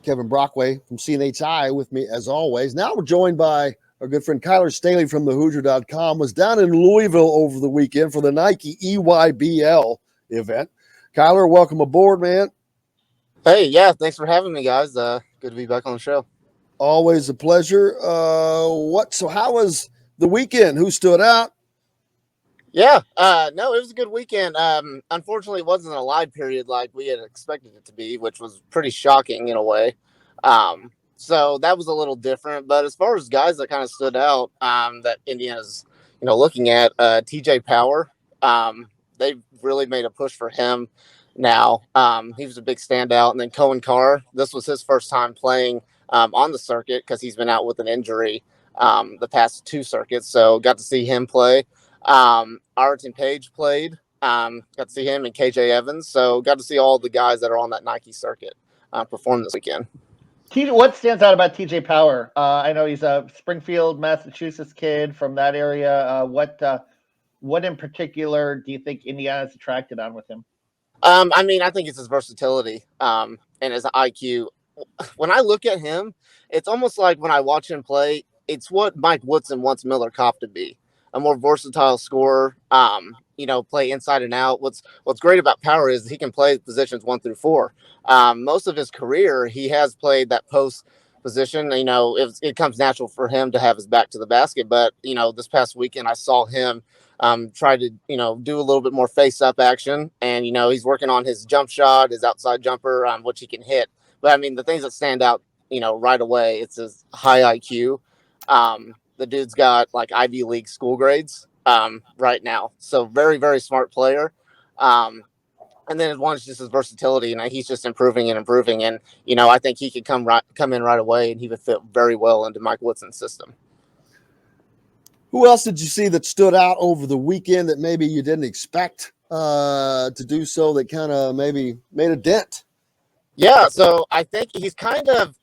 Kevin Brockway from CNHI with me as always. Now we're joined by our good friend Kyler Staley from thehoosier.com. Was down in Louisville over the weekend for the Nike EYBL event. Kyler, welcome aboard, man. Hey, yeah, thanks for having me, guys. Good to be back on the show. Always a pleasure. So how was the weekend? Who stood out? Yeah, no, it was a good weekend. Unfortunately, it wasn't a live period like we had expected it to be, which was pretty shocking in a way. So that was a little different. But as far as guys that kind of stood out, that Indiana's, looking at, TJ Power, they've really made a push for him now. He was a big standout. And then Cohen Carr, this was his first time playing on the circuit because he's been out with an injury the past two circuits. So got to see him play. Arton Page played. Got to see him and KJ Evans. So got to see all the guys that are on that Nike circuit perform this weekend. What stands out about TJ Power? I know he's a Springfield, Massachusetts kid from that area. What in particular do you think Indiana's attracted on with him? I think it's his versatility and his IQ. When I look at him, it's almost like when I watch him play, it's what Mike Woodson wants Miller Kopp to be. A more versatile scorer, play inside and out. What's great about Power is he can play positions 1 through 4. Most of his career, he has played that post position. It comes natural for him to have his back to the basket. But, this past weekend, I saw him try to, do a little bit more face-up action. And, he's working on his jump shot, his outside jumper, which he can hit. But, the things that stand out, right away, it's his high IQ. The dude's got like Ivy League school grades right now. So very, very smart player. And then one is just his versatility. And he's just improving. And, I think he could come in right away and he would fit very well into Mike Woodson's system. Who else did you see that stood out over the weekend that maybe you didn't expect to do so that kind of maybe made a dent? Yeah, so I think he's kind of,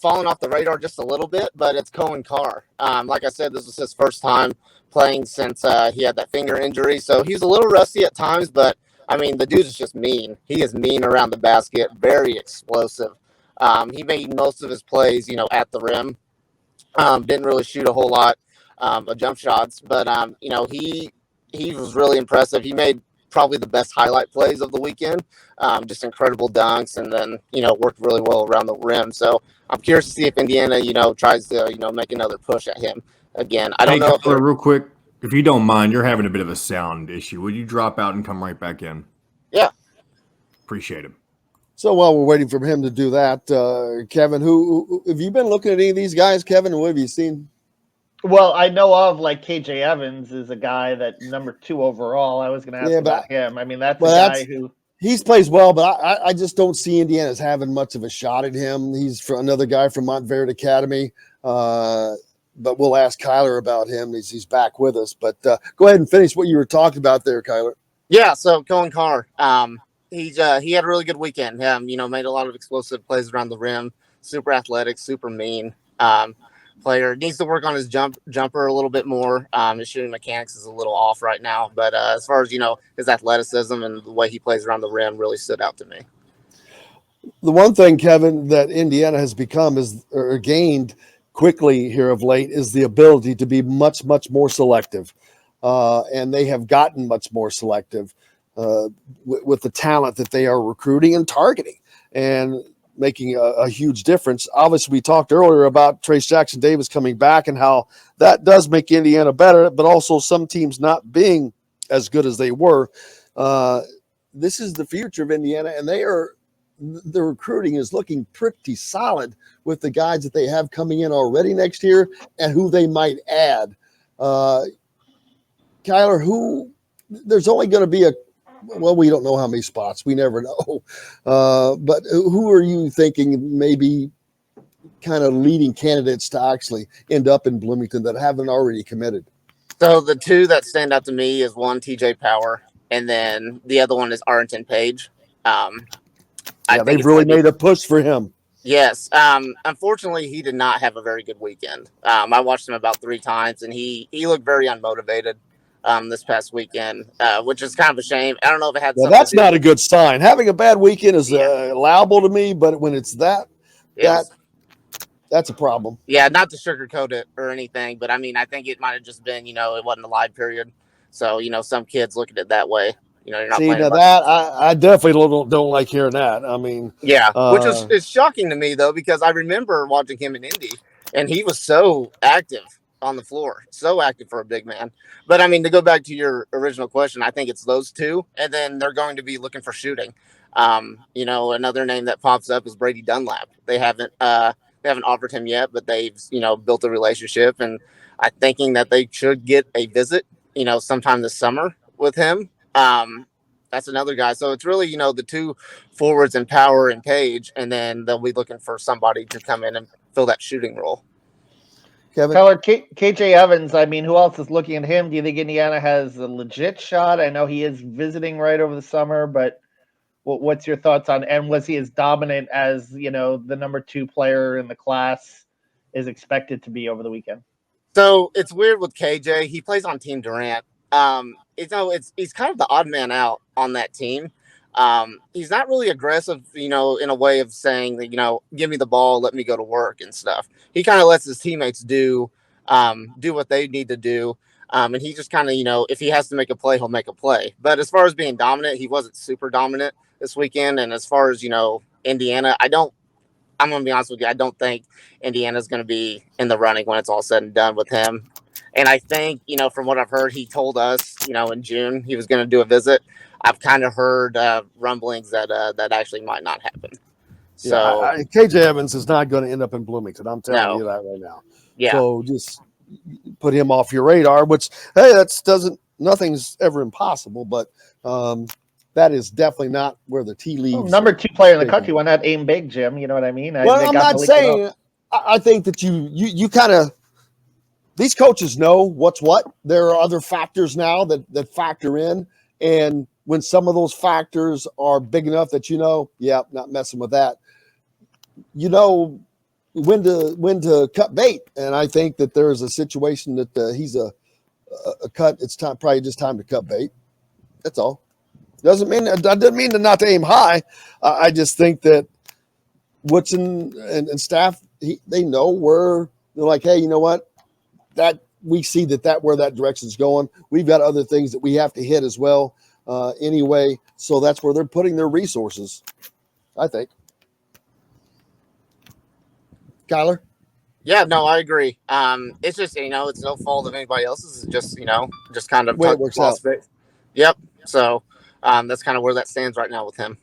falling off the radar just a little bit, but it's Cohen Carr. Like I said, this was his first time playing since he had that finger injury. So he's a little rusty at times, but the dude is just mean. He is mean around the basket, very explosive. He made most of his plays, at the rim. Didn't really shoot a whole lot of jump shots, but, he was really impressive. He made probably the best highlight plays of the weekend. Just incredible dunks and then, worked really well around the rim. So I'm curious to see if Indiana, tries to, make another push at him again. I don't know. Real quick, if you don't mind, you're having a bit of a sound issue. Would you drop out and come right back in? Yeah. Appreciate it. So while we're waiting for him to do that, Kevin, who have you been looking at any of these guys, Kevin? What have you seen? Well, I know of like KJ Evans is a guy that number 2 overall. I was going to ask about him. That's a guy who he plays well, but I just don't see Indiana as having much of a shot at him. He's for another guy from Montverde Academy, but we'll ask Kyler about him. He's back with us. But go ahead and finish what you were talking about there, Kyler. Yeah, so Cohen Carr, he had a really good weekend. Made a lot of explosive plays around the rim. Super athletic, super mean. Player needs to work on his jumper a little bit more. His shooting mechanics is a little off right now, but as far as his athleticism and the way he plays around the rim really stood out to me. The one thing, Kevin, that Indiana has become or gained quickly here of late is the ability to be much, much more selective, and they have gotten much more selective with the talent that they are recruiting and targeting, and making a huge difference. Obviously, we talked earlier about Trace Jackson Davis coming back and how that does make Indiana better, but also some teams not being as good as they were. This is the future of Indiana, and the recruiting is looking pretty solid with the guys that they have coming in already next year and who they might add. Kyler, there's only going to be we don't know how many spots. We never know. But who are you thinking maybe kind of leading candidates to actually end up in Bloomington that haven't already committed? So the two that stand out to me is one, TJ Power, and then the other one is Arton Page. They've really made a push for him. Yes. Unfortunately, he did not have a very good weekend. I watched him about 3 times, and he looked very unmotivated. This past weekend, which is kind of a shame. I don't know if it had. Well, that's not a good sign. Having a bad weekend is allowable to me, but when it's that that's a problem. Yeah, not to sugarcoat it or anything, but I mean, I think it might have just been, it wasn't a live period. So, some kids look at it that way. You're not See, playing. now that I definitely don't like hearing that. I mean, yeah, which is it's shocking to me though, because I remember watching him in Indy, and he was so active on the floor, so active for a big man. But I mean, to go back to your original question, I think it's those two, and then they're going to be looking for shooting. Another name that pops up is Brady Dunlap. They haven't offered him yet, but they've built a relationship, and I'm thinking that they should get a visit, sometime this summer with him. That's another guy. So it's really, the two forwards in Power and Page, and then they'll be looking for somebody to come in and fill that shooting role. Kevin? Tyler, KJ Evans, I mean, who else is looking at him? Do you think Indiana has a legit shot? I know he is visiting right over the summer, but what's your thoughts on, and was he as dominant as, the number 2 player in the class is expected to be over the weekend? So it's weird with KJ. He plays on Team Durant. He's kind of the odd man out on that team. He's not really aggressive, in a way of saying that, give me the ball, let me go to work and stuff. He kind of lets his teammates do what they need to do. And he just kind of, if he has to make a play, he'll make a play. But as far as being dominant, he wasn't super dominant this weekend. And as far as, Indiana, I'm going to be honest with you, I don't think Indiana's going to be in the running when it's all said and done with him. And I think, from what I've heard, he told us, in June he was going to do a visit. I've kind of heard rumblings that that actually might not happen. So KJ Evans is not going to end up in Bloomington. I'm telling you that right now. Yeah. So just put him off your radar, which, hey, nothing's ever impossible, but that is definitely not where the tea leaves. Well, number 2 player in the country. Why not aim big, Jim? You know what I mean? Well, I'm not saying. I think that you kind of, these coaches know what's what. There are other factors now that factor in, and when some of those factors are big enough that not messing with that. When to cut bait, and I think that there's a situation that he's a cut. It's probably just time to cut bait. That's all. Doesn't mean to not to aim high. I just think that Woodson and staff, they know where they're like, hey, you know what? That we see that where that direction's going. We've got other things that we have to hit as well. Anyway, so that's where they're putting their resources, I think. Kyler? Yeah, no, I agree. It's just, it's no fault of anybody else's. It's just, just kind of way it works out. Yep. So that's kind of where that stands right now with him.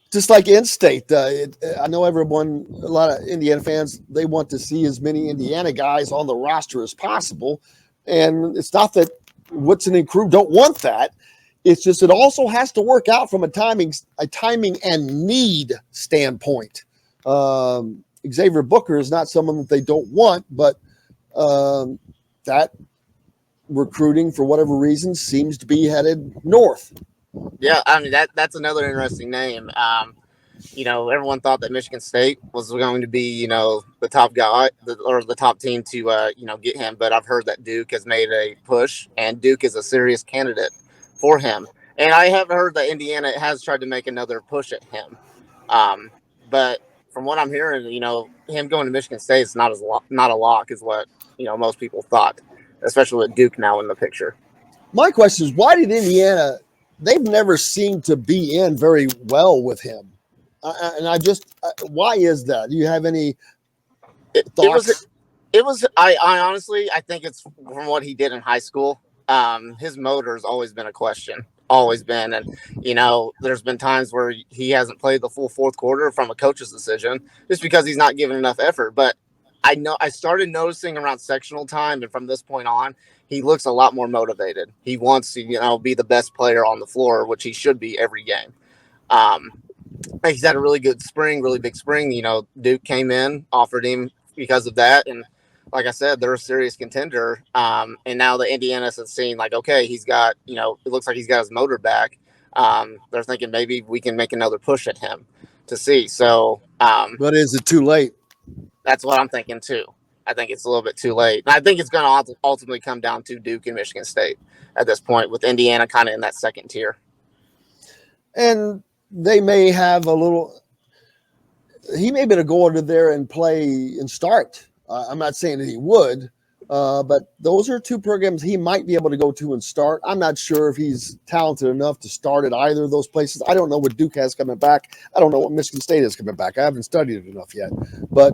Just like in-state, I know a lot of Indiana fans, they want to see as many Indiana guys on the roster as possible. And it's not that Woodson and crew don't want that. It's just it also has to work out from a timing and need standpoint. Xavier Booker is not someone that they don't want, but that recruiting, for whatever reason, seems to be headed north. Yeah, I mean that's another interesting name. Everyone thought that Michigan State was going to be, the top guy or the top team to, get him. But I've heard that Duke has made a push, and Duke is a serious candidate for him. And I have heard that Indiana has tried to make another push at him. But from what I'm hearing, him going to Michigan State is not a lock, is what most people thought, especially with Duke now in the picture. My question is, why did Indiana? They've never seemed to be in very well with him. Why is that? Do you have any thoughts? I honestly, I think it's from what he did in high school. His motor's always been a question, always been. And, there's been times where he hasn't played the full fourth quarter from a coach's decision just because he's not giving enough effort. But I started noticing around sectional time, and from this point on, he looks a lot more motivated. He wants to, be the best player on the floor, which he should be every game. He's had a really good spring, really big spring. Duke came in, offered him because of that. And like I said, they're a serious contender. And now the Indiana's have seen okay, he's got, it looks like he's got his motor back. They're thinking maybe we can make another push at him to see. So, but is it too late? That's what I'm thinking too. I think it's a little bit too late. And I think it's going to ultimately come down to Duke and Michigan State at this point, with Indiana kind of in that second tier. And they may have a little. he may be able to go into there and play and start. I'm not saying that he would, but those are two programs he might be able to go to and start. I'm not sure if he's talented enough to start at either of those places. I don't know what Duke has coming back. I don't know what Michigan State has coming back. I haven't studied it enough yet, but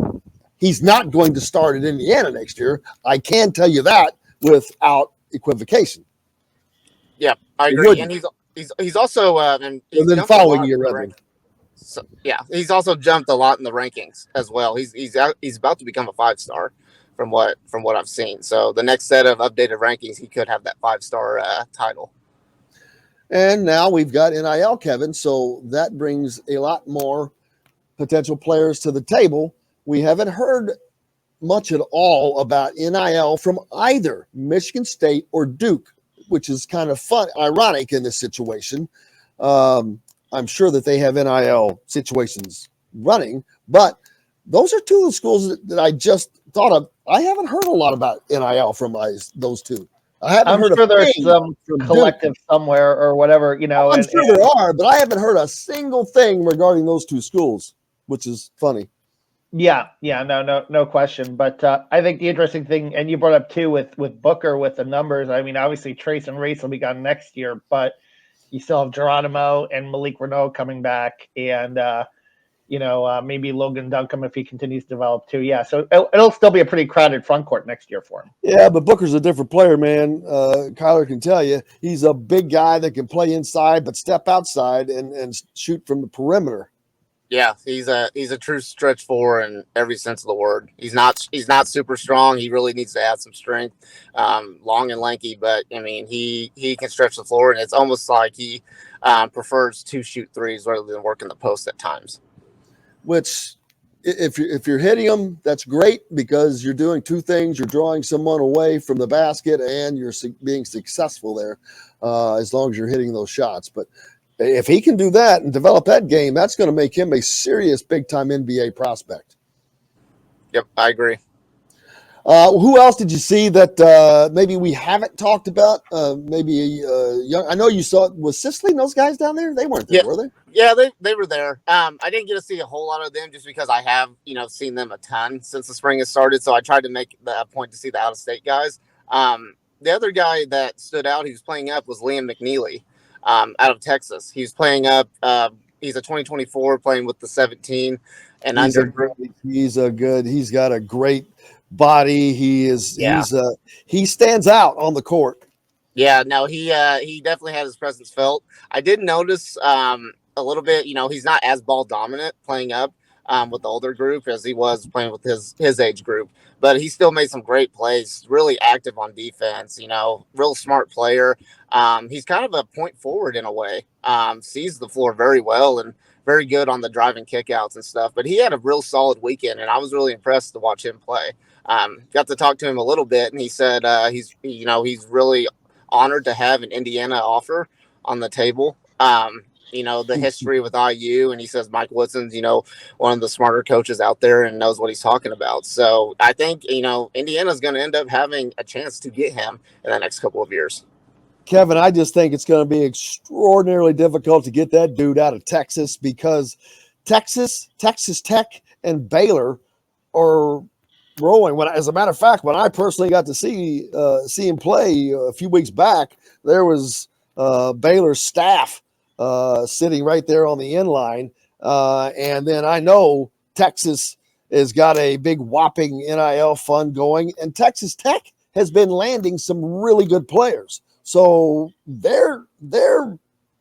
he's not going to start at Indiana next year. I can tell you that without equivocation. Yeah, I agree. And he's also and then following year, rather. So, yeah, he's also jumped a lot in the rankings as well. He's about to become a 5-star from what I've seen. So the next set of updated rankings, he could have that 5-star title. And now we've got NIL, Kevin. So that brings a lot more potential players to the table. We haven't heard much at all about NIL from either Michigan State or Duke, which is kind of fun, ironic in this situation. I'm sure that they have NIL situations running, but those are two of the schools that I just thought of. I haven't heard a lot about NIL from those two. I'm sure there's some collective somewhere or whatever, you know. I'm sure there are, but I haven't heard a single thing regarding those two schools, which is funny. Yeah, no question. But I think the interesting thing, and you brought up too with Booker with the numbers. I mean, obviously Trace and Race will be gone next year, but you still have Geronimo and Malik Renault coming back, and maybe Logan Duncombe if he continues to develop too. Yeah, so it'll still be a pretty crowded front court next year for him. Yeah, but Booker's a different player, man. Kyler can tell you he's a big guy that can play inside but step outside and shoot from the perimeter. Yeah, he's a true stretch four in every sense of the word. He's not super strong. He really needs to add some strength, long and lanky. But I mean, he can stretch the floor, and it's almost like he prefers to shoot threes rather than working the post at times. Which, if you're hitting them, that's great because you're doing two things: you're drawing someone away from the basket, and you're being successful there, as long as you're hitting those shots. But if he can do that and develop that game, that's going to make him a serious big-time NBA prospect. Yep, I agree. Who else did you see that maybe we haven't talked about? Maybe young. I know you saw. Was Sicily and those guys down there? They weren't there, were they? Yeah, they were there. I didn't get to see a whole lot of them just because I have seen them a ton since the spring has started. So I tried to make a point to see the out-of-state guys. The other guy that stood out, he was playing up, was Liam McNeely. Out of Texas. He's playing up. He's a 2024 playing with the 17 and under. He's got a great body. He stands out on the court. Yeah, no, he definitely had his presence felt. I did notice a little bit, he's not as ball dominant playing up with the older group as he was playing with his age group, but he still made some great plays, really active on defense, real smart player. He's kind of a point forward in a way, sees the floor very well and very good on the driving kickouts and stuff, but he had a real solid weekend and I was really impressed to watch him play. Got to talk to him a little bit and he said he's really honored to have an Indiana offer on the table. The history with IU, and he says Mike Woodson's, one of the smarter coaches out there and knows what he's talking about. So I think, Indiana's going to end up having a chance to get him in the next couple of years. Kevin, I just think it's going to be extraordinarily difficult to get that dude out of Texas because Texas Tech, and Baylor are rolling. As a matter of fact, when I personally got to see him play a few weeks back, there was Baylor's staff sitting right there on the end line. And then I know Texas has got a big whopping NIL fund going, and Texas Tech has been landing some really good players. So they're going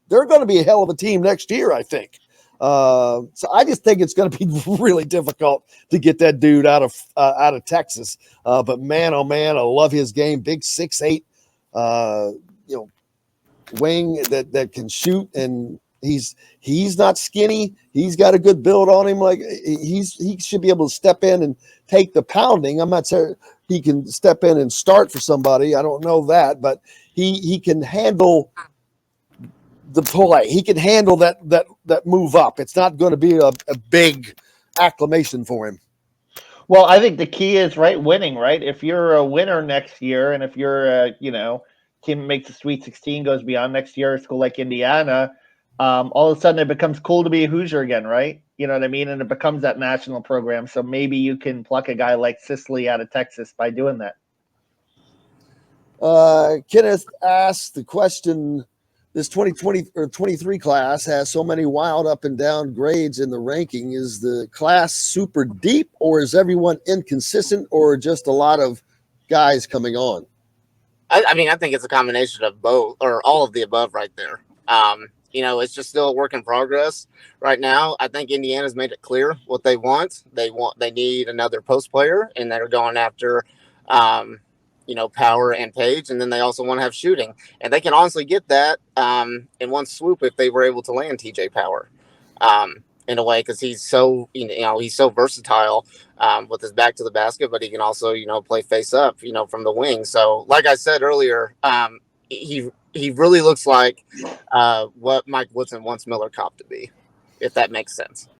to be a hell of a team next year, I think. So I just think it's going to be really difficult to get that dude out of Texas. But man, oh man, I love his game. Big 6'8", wing that can shoot, and he's not skinny. He's got a good build on him. Like he should be able to step in and take the pounding. I'm not saying he can step in and start for somebody. I don't know that, but he can handle the play. He can handle that move up. It's not going to be a big acclamation for him. Well, I think the key is winning. Right, if you're a winner next year, and if you're team that makes the Sweet 16, goes beyond next year, a school like Indiana, all of a sudden it becomes cool to be a Hoosier again, right? You know what I mean? And it becomes that national program. So maybe you can pluck a guy like Sicily out of Texas by doing that. Kenneth asked the question, this 2020 or 23 class has so many wild up and down grades in the ranking. Is the class super deep, or is everyone inconsistent, or just a lot of guys coming on? I mean, I think it's a combination of both or all of the above right there. It's just still a work in progress right now. I think Indiana's made it clear what they want. They need another post player, and they're going after, Power and Page, and then they also want to have shooting, and they can honestly get that in one swoop if they were able to land TJ Power. In a way, because he's so he's so versatile with his back to the basket, but he can also play face up from the wing. So like I said earlier, he really looks like what Mike Woodson wants Miller Kopp to be, if that makes sense.